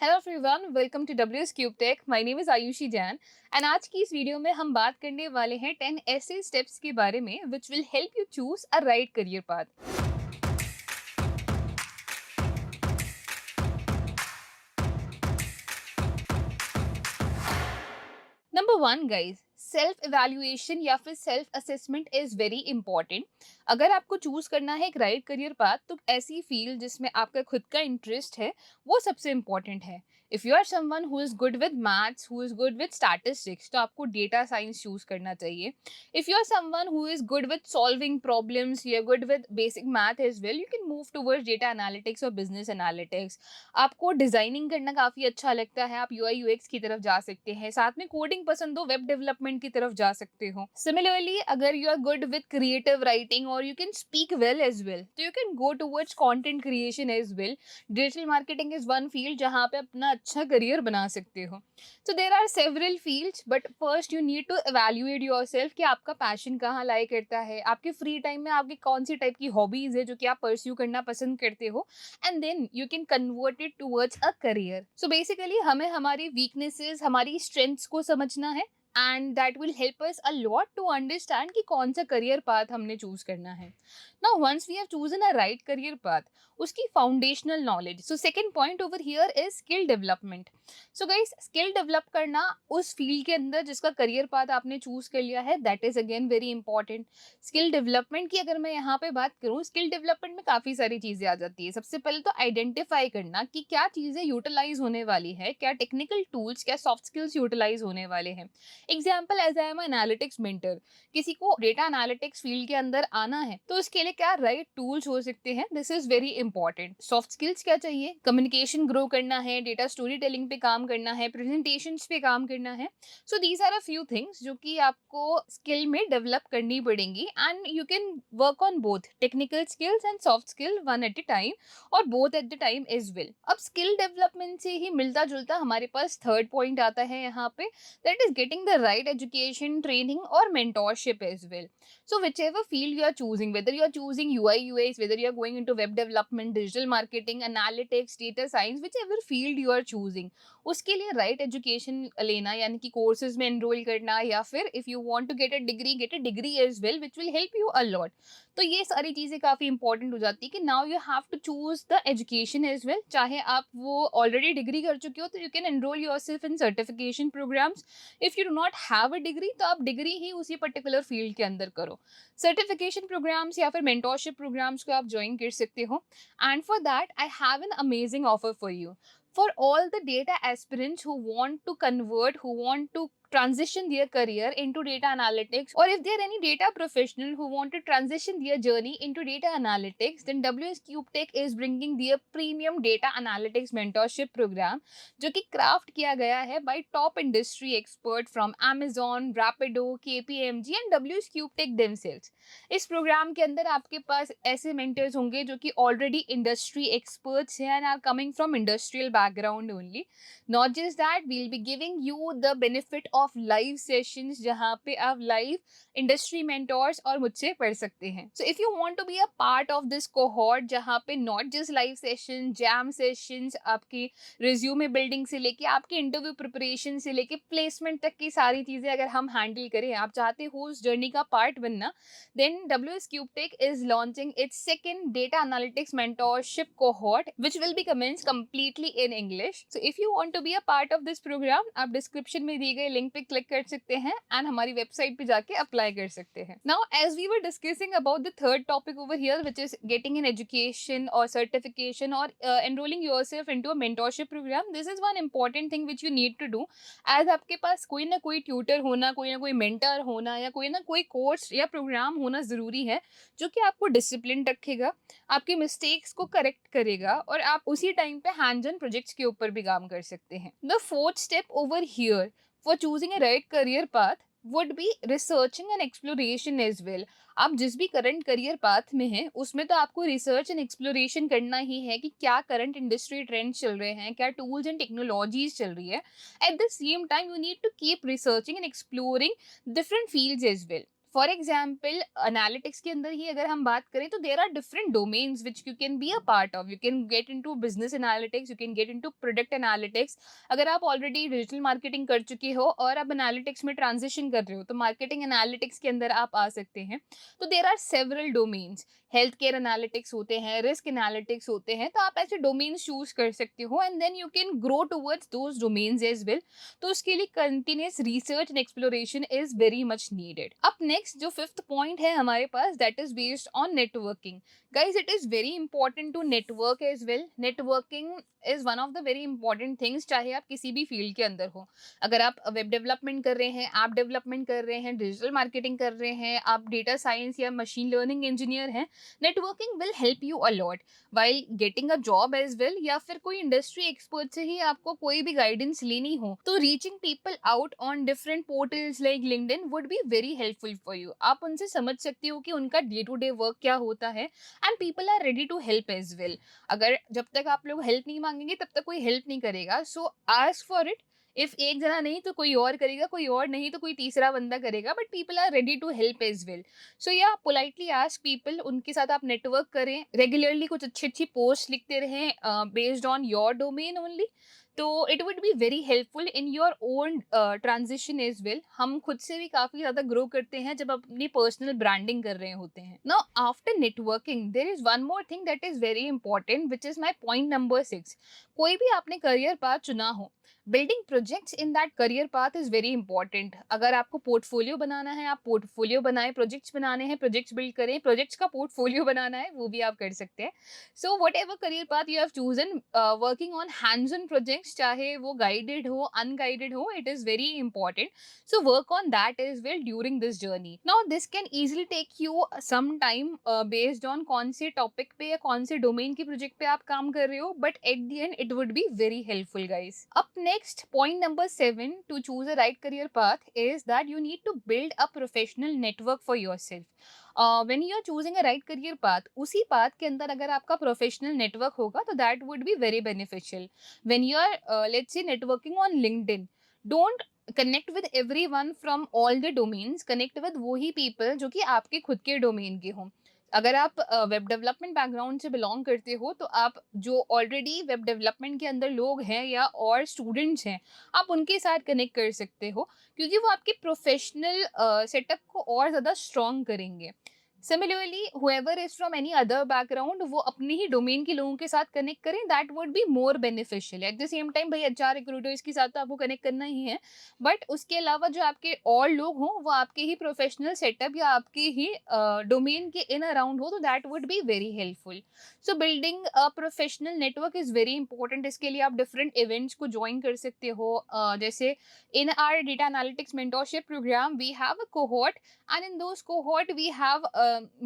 Hello everyone, welcome to WS Cube Tech. My name is Ayushi Jain and आज की इस video में हम बात करने वाले हैं 10 ऐसे स्टेप्स के बारे में which will help you choose a right career path. Number one guys, self evaluation या फिर self assessment is very important. अगर आपको चूज करना है एक राइट करियर पाथ तो ऐसी फील्ड जिसमें आपका खुद का इंटरेस्ट है वो सबसे इंपॉर्टेंट है। If you are someone who is good with maths, who is good with statistics, तो आपको डेटा साइंस चूज करना चाहिए। If you are someone who is good with solving problems, you are good with basic math as well, you can move towards data analytics और business analytics. आपको designing करना काफी अच्छा लगता है, आप यूआई यूएक्स की तरफ जा सकते हैं। साथ में कोडिंग पसंद हो, वेब डेवलपमेंट की तरफ जा सकते हो। सिमिलरली अगर you are good with creative writing और you can speak well as well, तो you can go towards content creation as well. Digital marketing is one field जहां पे अपना अच्छा करियर बना सकते हो। So there are several fields, but first you need to evaluate yourself कि आपका पैशन कहाँ लाई करता है, आपके फ्री टाइम में आपकी कौन सी टाइप की हॉबीज है जो कि आप परस्यू करना पसंद करते हो, and then you can convert it towards a career. So basically हमें हमारी वीकनेसेस, हमारी स्ट्रेंथ्स को समझना है and that will help us a lot to understand कि कौन सा करियर पाथ हमने चूज करना है। Now once we have chosen a right career path, उसकी foundational knowledge. So second point over here is skill development. So guys, skill develop करना उस field के अंदर जिसका करियर पाथ आपने चूज कर लिया है, that is again very important. Skill development की अगर मैं यहाँ पे बात करूँ, स्किल डेवलपमेंट में काफी सारी चीजें आ जाती है। सबसे पहले तो आइडेंटिफाई करना कि क्या चीजें यूटिलाइज होने वाली है, क्या टेक्निकल टूल्स, क्या सॉफ्ट स्किल्स यूटिलाइज होने वाले हैं। Example, as I am analytics mentor, किसी को डेटा एनालिटिक्स फील्ड के अंदर आना है तो उसके लिए क्या राइट टूल्स हो सकते हैं, this is very important. Soft skills क्या चाहिए, कम्युनिकेशन ग्रो करना है, डेटा स्टोरी टेलिंग पे काम करना है, प्रेजेंटेशन पे काम करना है। So these are a few things जो कि आपको स्किल में डेवलप करनी पड़ेंगी and you can work on both technical skills and soft skill one at a time, और both at the time is will. अब स्किल डेवलपमेंट से ही मिलता जुलता हमारे पास थर्ड पॉइंट आता है यहाँ पे, that is getting the right education, training or mentorship as well. So whichever field you are choosing, whether you are choosing UI UX, whether you are going into web development, digital marketing, analytics, data science, whichever field you are choosing, उसके लिए right education लेना, यानी कि courses में enroll करना, या फिर if you want to get a degree as well, which will help you a lot. तो ये सारी चीज़ें काफ़ी इंपॉर्टेंट हो जाती है कि now you have to choose the education as well. चाहे आप वो ऑलरेडी डिग्री कर चुके हो तो you can enrol yourself in certification programmes. If you do not have a degree तो आप डिग्री ही उसी पर्टिकुलर फील्ड के अंदर करो। सर्टिफिकेशन प्रोग्राम्स या फिर मेंटोरशिप प्रोग्राम्स को आप ज्वाइन कर सकते हो। And for that I have an amazing offer for you. For all the data aspirants who want to convert, who want to transition their career into data analytics, or if they are any data professional who want to transition their journey into data analytics, then WS CubeTech is bringing their premium data analytics mentorship program, जो कि craft किया गया है by top industry expert from Amazon, Rapido, KPMG and WS CubeTech themselves। इस programme के अंदर आपके पास ऐसे मेंटर्स होंगे जो कि ऑलरेडी इंडस्ट्री एक्सपर्ट्स हैं and are coming from industrial background only. Not just that, we'll be giving you the benefit of live sessions जहाँ पे आप लाइव इंडस्ट्री मेंटोर्स और मुझसे पढ़ सकते हैं। So if you want to be a part of this cohort जहाँ पे not just live session, jam sessions, आपकी रिज्यूमे बिल्डिंग से लेके आपके इंटरव्यू प्रिपरेशन से लेके प्लेसमेंट तक की सारी चीजें अगर हम हैंडल करें, आप चाहते हो उस जर्नी का पार्ट बनना, then WS CubeTech is launching its second data analytics mentorship cohort, which will be commenced completely in English. So if you want to be a part of this program, आप description में दिए गए link पे click कर सकते हैं and हमारी website पे जाके apply कर सकते हैं। Now, as we were discussing about the third topic over here, which is getting an education or certification or enrolling yourself into a mentorship program, this is one important thing which you need to do. As आपके पास कोई ना कोई tutor होना, कोई ना कोई mentor होना, या कोई ना कोई कोर्स या प्रोग्राम होना ज़रूरी है जो कि आपको डिसिप्लिन रखेगा, आपके मिस्टेक्स को करेक्ट करेगा और आप उसी टाइम पे हैंड्स ऑन प्रोजेक्ट्स के ऊपर भी काम कर सकते हैं। The fourth step over here for choosing a right career path would be researching and exploration as well. आप जिस भी करंट करियर पाथ में हैं उसमें तो आपको रिसर्च एंड एक्सप्लोरेशन करना ही है कि क्या करंट इंडस्ट्री ट्रेंड्स चल रहे हैं, क्या टूल्स एंड टेक्नोलॉजीज चल रही है। At the same time you need to keep researching and exploring different fields as well. For example analytics के अंदर ही अगर हम बात करें तो there are different domains which you can be a part of. You can get into business analytics, you can get into product analytics. अगर आप ऑलरेडी डिजिटल मार्केटिंग कर चुके हो और आप एनालिटिक्स में ट्रांजिशन कर रहे हो तो मार्केटिंग एनालिटिक्स के अंदर आप आ सकते हैं. तो there are several domains. Health care analytics होते हैं, रिस्क एनालिटिक्स होते हैं, तो आप ऐसे डोमेन्स चूज कर सकते हो and then you can grow towards those domains as well. तो उसके लिए continuous research and exploration is very much needed. अब नेक्स्ट जो फिफ्थ पॉइंट है हमारे पास, that is based on networking. Guys, it is very important to network as well. Networking is one of the very important things, चाहे आप किसी भी field के अंदर हो. अगर आप वेब डेवलपमेंट कर रहे हैं, ऐप डेवलपमेंट कर रहे हैं, डिजिटल मार्केटिंग कर रहे हैं, आप डेटा साइंस या मशीन लर्निंग इंजीनियर हैं, networking will help you a lot while getting a job as well. या फिर कोई इंडस्ट्री एक्सपर्ट से ही आपको कोई भी गाइडेंस लेनी हो तो reaching people out on different portals like LinkedIn would be very helpful for you. आप उनसे समझ सकते हो कि उनका डे टू डे वर्क क्या होता है and people are ready to help as well. अगर जब तक आप लोग हेल्प नहीं मांगेंगे तब तक कोई हेल्प नहीं करेगा. सो आस्क फॉर इट. इफ एक जना नहीं तो कोई और करेगा, कोई और नहीं तो कोई तीसरा बंदा करेगा, but people are ready to help as well. So या पोलाइटली आस्क पीपल, उनके साथ आप नेटवर्क करें, रेगुलरली कुछ अच्छी अच्छी पोस्ट लिखते रहें based on your domain only. तो it would be very helpful in your own transition as well. हम खुद से भी काफी ज्यादा ग्रो करते हैं जब अपनी पर्सनल ब्रांडिंग कर रहे होते हैं. Now after networking there is one more thing that is very important which is my point number 6. कोई भी आपने करियर पाथ चुना हो, building projects in that career path is very important. अगर आपको पोर्टफोलियो बनाना है, आप पोर्टफोलियो बनाएं. प्रोजेक्ट्स बनाने हैं, प्रोजेक्ट्स बिल्ड करें. प्रोजेक्ट्स का पोर्टफोलियो बनाना है, वो भी आप कर सकते हैं. So whatever career path you have chosen, working on hands on projects, चाहे वो गाइडेड हो, अनगाइडेड हो, it is very important. So work on that as well during this journey. Now this can easily take you some time based on कौन से topic पे या कौन से डोमेन के प्रोजेक्ट पे आप काम कर रहे हो, but at the end it would be very helpful guys. अब next, point number 7 to choose a right career path is that you need to build a professional network for yourself. When you are choosing a right career path, उसी path के अंदर अगर आपका professional network होगा तो that would be very beneficial. When you are let's say networking on LinkedIn, don't connect with everyone from all the domains. Connect with वही people जो कि आपके खुद के डोमेन के हों. अगर आप वेब डेवलपमेंट बैकग्राउंड से बिलोंग करते हो तो आप जो ऑलरेडी वेब डेवलपमेंट के अंदर लोग हैं या और स्टूडेंट्स हैं, आप उनके साथ कनेक्ट कर सकते हो क्योंकि वो आपके प्रोफेशनल सेटअप को और ज़्यादा स्ट्रॉन्ग करेंगे. Similarly whoever is from any other background, वो अपने ही डोमेन के लोगों के साथ कनेक्ट करें, that would be more beneficial. Eight the same time भाई एचआर रिक्रूटर्स के साथ तो आपको कनेक्ट करना ही है, बट उसके अलावा जो आपके और लोग हों वो आपके ही प्रोफेशनल सेटअप या आपके ही डोमेन के इन अराउंड हो, तो that would be very helpful. So building a professional network is very important. इसके लिए आप डिफरेंट इवेंट्स को ज्वाइन कर सकते हो. जैसे in our data analytics mentorship program we have a cohort, and in those cohort we have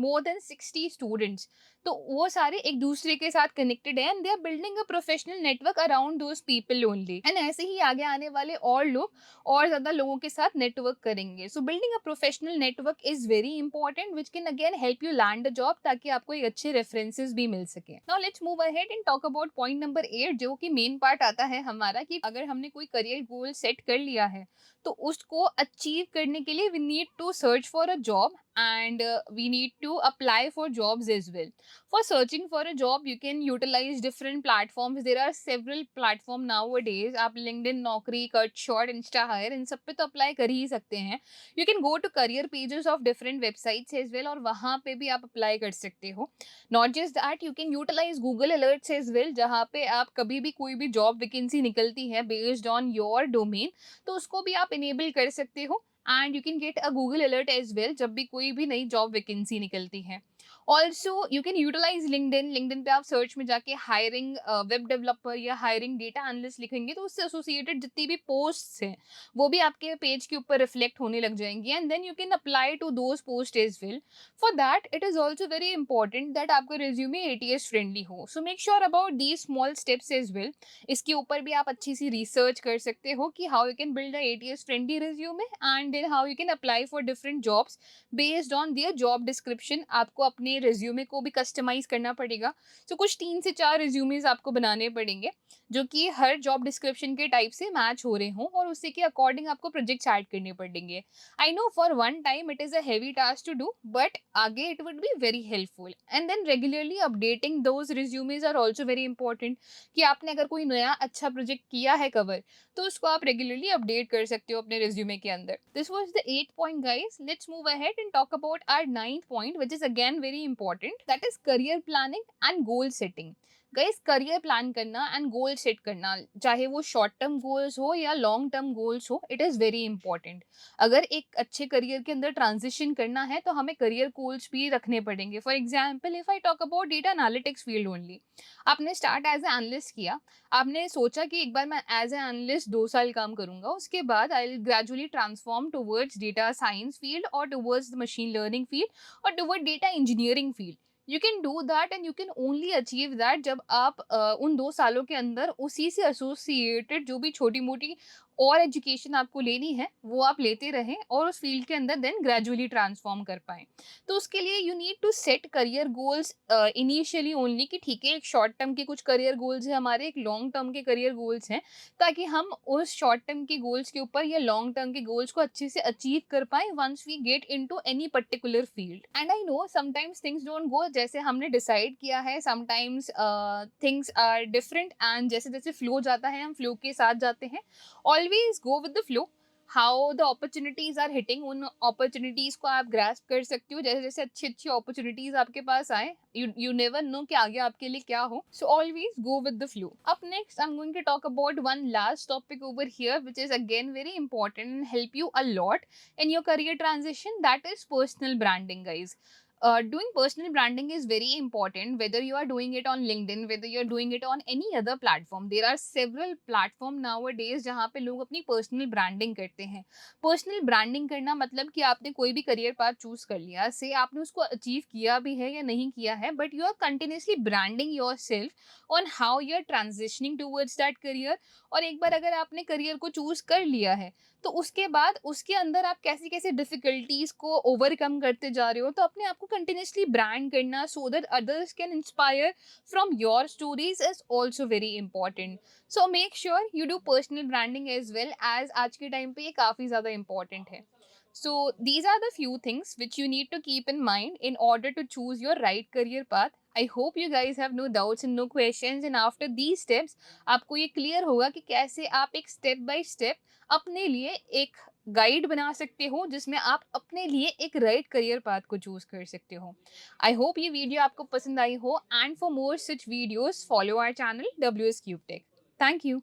more than 60 students. तो वो सारे एक दूसरे के साथ कनेक्टेड है and they are building a professional network around those people only. And ऐसे ही आगे आने वाले और लोग और ज्यादा लोगों के साथ नेटवर्क करेंगे. सो building a professional network is very important which can again help you land a job, ताकि आपको एक अच्छे रेफरेंसेस भी मिल सके. Now let's move ahead and talk about point number 8, जो कि मेन पार्ट आता है हमारा कि अगर हमने कोई करियर गोल सेट कर लिया है तो उसको अचीव करने के लिए we need to search for a job and we need to apply for jobs as well. For searching for a job you can utilize different platforms. There are several platform nowadays. आप LinkedIn, Naukri, Cutshort, InstaHire, इन सब पे तो apply कर ही सकते हैं. You can go to career pages of different websites as well, और वहाँ पे भी आप अप्लाई कर सकते हो. Not just that, you can utilize Google alerts as well, जहाँ पे आप कभी भी कोई भी जॉब वैकेंसी निकलती है based on your domain, तो उसको भी आप इनेबल कर सकते हो. And you can get a Google alert as well जब भी कोई भी नई जॉब वैकेंसी निकलती है. Also you can utilize LinkedIn. LinkedIn पे आप सर्च में जाके हायरिंग वेब डेवलपर या हायरिंग डेटा एनालिस्ट लिखेंगे तो उससे एसोसिएटेड जितनी भी पोस्ट्स हैं वो भी आपके पेज के ऊपर रिफ्लेक्ट होने लग जाएंगी, and then you can apply to those post as well. For that it is also very important that आपका रिज्यूमे एटीएस फ्रेंडली हो. So make sure about these small steps as well. इसके ऊपर भी आप अच्छी सी रिसर्च कर सकते हो कि how you can build a ATS friendly resume, and then how you can apply for different jobs based on their job description. आपको अपने अपने रिज्यूमे को भी कस्टमाइज़ करना पड़ेगा। सो कुछ 3 से 4 रिज्यूमेज़ आपको बनाने पड़ेंगे, जो कि हर जॉब डिस्क्रिप्शन के टाइप से मैच हो रहे हों और उसी के अकॉर्डिंग आपको प्रोजेक्ट्स ऐड करने पड़ेंगे। I know for one time it is a heavy task to do, but आगे it would be very helpful. And then regularly updating those resumes are also very important. कि आपने अगर कोई नया अच्छा प्रोजेक्ट किया है कवर, तो उसको आप रेगुलरली अपडेट कर सकते हो अपने रिज्यूमे के अंदर. This was the 8th point guys. Let's move ahead and talk about our 9th point, which is again very important. That is career planning and goal setting. Guys, career plan करना and goal set करना, चाहे वो short term goals हो या long term goals हो, it is very important. अगर एक अच्छे करियर के अंदर ट्रांजिशन करना है तो हमें करियर गोल्स भी रखने पड़ेंगे. For example, if I talk about data analytics field only, आपने स्टार्ट एज ए एनालिस्ट किया. आपने सोचा कि एक बार मैं एज ए एनालिस्ट 2 साल काम करूंगा, उसके बाद I will gradually transform towards data science field और टुवर्ड्स मशीन लर्निंग फील्ड और toward data engineering field. You can do that and you can only achieve that जब आप उन 2 सालों के अंदर उसी से एसोसिएटेड जो भी छोटी मोटी और एजुकेशन आपको लेनी है वो आप लेते रहें और उस फील्ड के अंदर देन ग्रेजुअली ट्रांसफॉर्म कर पाएं. तो उसके लिए you need to set career goals initially only, कि ठीक है, एक शॉर्ट टर्म के कुछ करियर गोल्स हैं हमारे, एक लॉन्ग टर्म के करियर गोल्स हैं, ताकि हम उस शॉर्ट टर्म के गोल्स के ऊपर या लॉन्ग टर्म के गोल्स को अच्छे से अचीव कर पाए once we get into any particular field. And I know sometimes things don't go जैसे हमने डिसाइड किया है. Sometimes things are different and जैसे जैसे फ्लो जाता है हम फ्लो के साथ जाते हैं. Always go with the flow. How the opportunities are hitting, उन अपॉर्चुनिटीज को आप ग्रास्प कर सकते हो. जैसे जैसे अच्छी अच्छी अपॉर्चुनिटीज आपके पास आए, यू नेवर नो कि आगे आपके लिए क्या हो. So always go with the flow. Up next I am going to talk about one last topic over here, which is again very important and help you a lot in your career transition. That is personal branding, guys. Doing personal branding is very important, whether you are doing it on LinkedIn, whether you're doing it on any other platform. There are several platform nowadays जहाँ पे लोग अपनी personal branding करते हैं. Personal branding करना मतलब कि आपने कोई भी career path choose कर लिया, से आपने उसको achieve किया भी है या नहीं किया है, but you are continuously branding yourself on how you're transitioning towards that career. और एक बार अगर आपने career को choose कर लिया है, तो उसके बाद उसके अंदर आप कैसे कैसे डिफिकल्टीज को ओवरकम करते जा रहे हो, तो अपने आप को कंटिन्यूसली ब्रांड करना so that others can inspire from your stories is also very important. So make sure you do personal branding as well, as आज के टाइम पे ये काफ़ी ज़्यादा इंपॉर्टेंट है. So these are the few things which you need to keep in mind in order to choose your right career path. I hope you guys have no doubts and no questions, and after these steps आपको ये clear होगा कि कैसे आप एक step by step अपने लिए एक गाइड बना सकते हो जिसमें आप अपने लिए एक राइट करियर पाथ को चूज कर सकते हो. आई होप ये वीडियो आपको पसंद आई हो, and for more such videos follow our channel WS Cube Tech. Thank you.